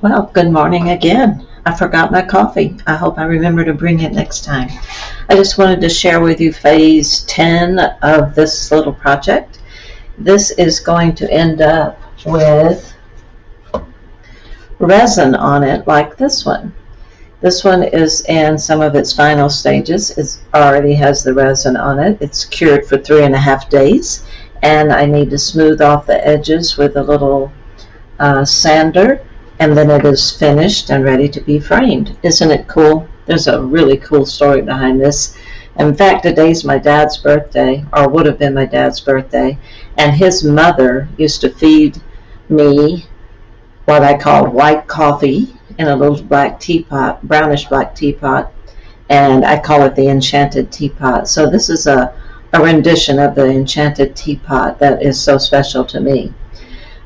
Well, good morning again. I forgot my coffee. I hope I remember to bring it next time. I just wanted to share with you phase 10 of this little project. This is going to end up with resin on it like this one. This one is in some of its final stages. It already has the resin on it. It's cured for 3.5 days, and I need to smooth off the edges with a little sander, and then it is finished and ready to be framed. Isn't it cool? There's a really cool story behind this. In fact, today's my dad's birthday, or would have been my dad's birthday, and his mother used to feed me what I called white coffee in a little black teapot, brownish black teapot, and I call it the enchanted teapot. So this is a rendition of the enchanted teapot that is so special to me.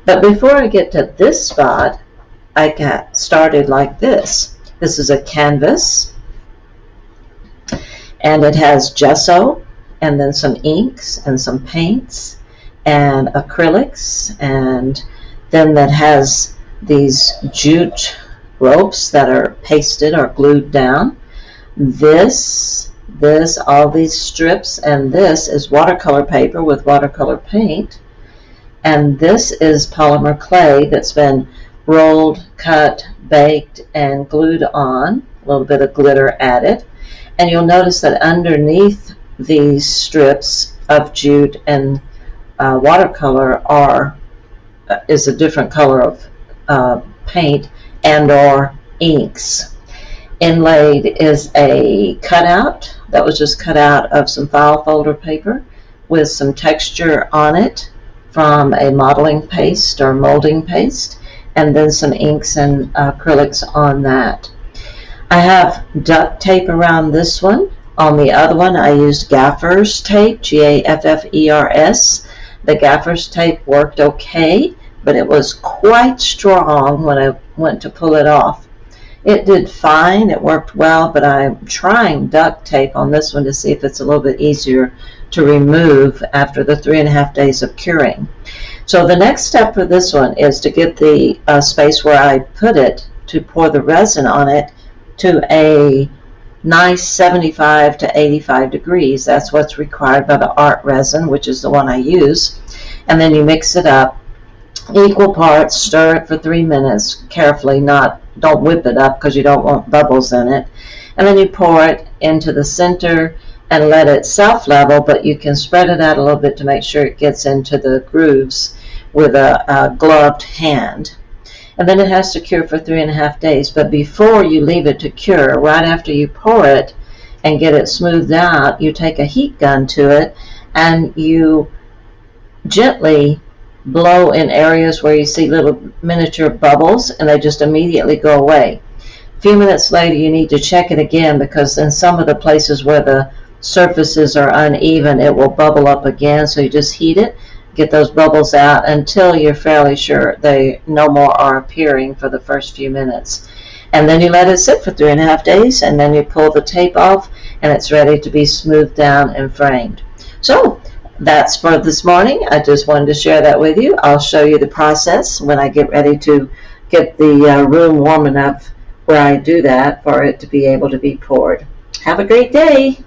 But before I get to this spot, I got started like this. This is a canvas, and it has gesso, and then some inks, and some paints, and acrylics, and then that has these jute ropes that are pasted or glued down. This, all these strips, and this is watercolor paper with watercolor paint. And this is polymer clay that's been rolled, cut, baked, and glued on, a little bit of glitter added. And you'll notice that underneath these strips of jute and watercolor is a different color of paint and or inks. Inlaid is a cutout that was just cut out of some file folder paper with some texture on it from a modeling paste or molding paste, and then some inks and acrylics on that. I have duct tape around this one. On the other one, I used gaffer's tape, Gaffers. The gaffer's tape worked okay, but it was quite strong when I went to pull it off. It did fine, it worked well, but I'm trying duct tape on this one to see if it's a little bit easier to remove after the 3.5 days of curing. So the next step for this one is to get the space where I put it to pour the resin on it to a nice 75 to 85 degrees. That's what's required by the art resin, which is the one I use. And then you mix it up, equal parts, stir it for 3 minutes carefully, don't whip it up because you don't want bubbles in it. And then you pour it into the center and let it self-level, but you can spread it out a little bit to make sure it gets into the grooves with a gloved hand. And then it has to cure for 3.5 days. But before you leave it to cure, right after you pour it and get it smoothed out, you take a heat gun to it and you gently blow in areas where you see little miniature bubbles, and they just immediately go away. A few minutes later, you need to check it again, because in some of the places where the surfaces are uneven, it will bubble up again. So you just heat it, get those bubbles out until you're fairly sure they no more are appearing for the first few minutes. And then you let it sit for 3.5 days, and then you pull the tape off, and it's ready to be smoothed down and framed. So that's for this morning. I just wanted to share that with you. I'll show you the process when I get ready to get the room warm enough where I do that for it to be able to be poured. Have a great day.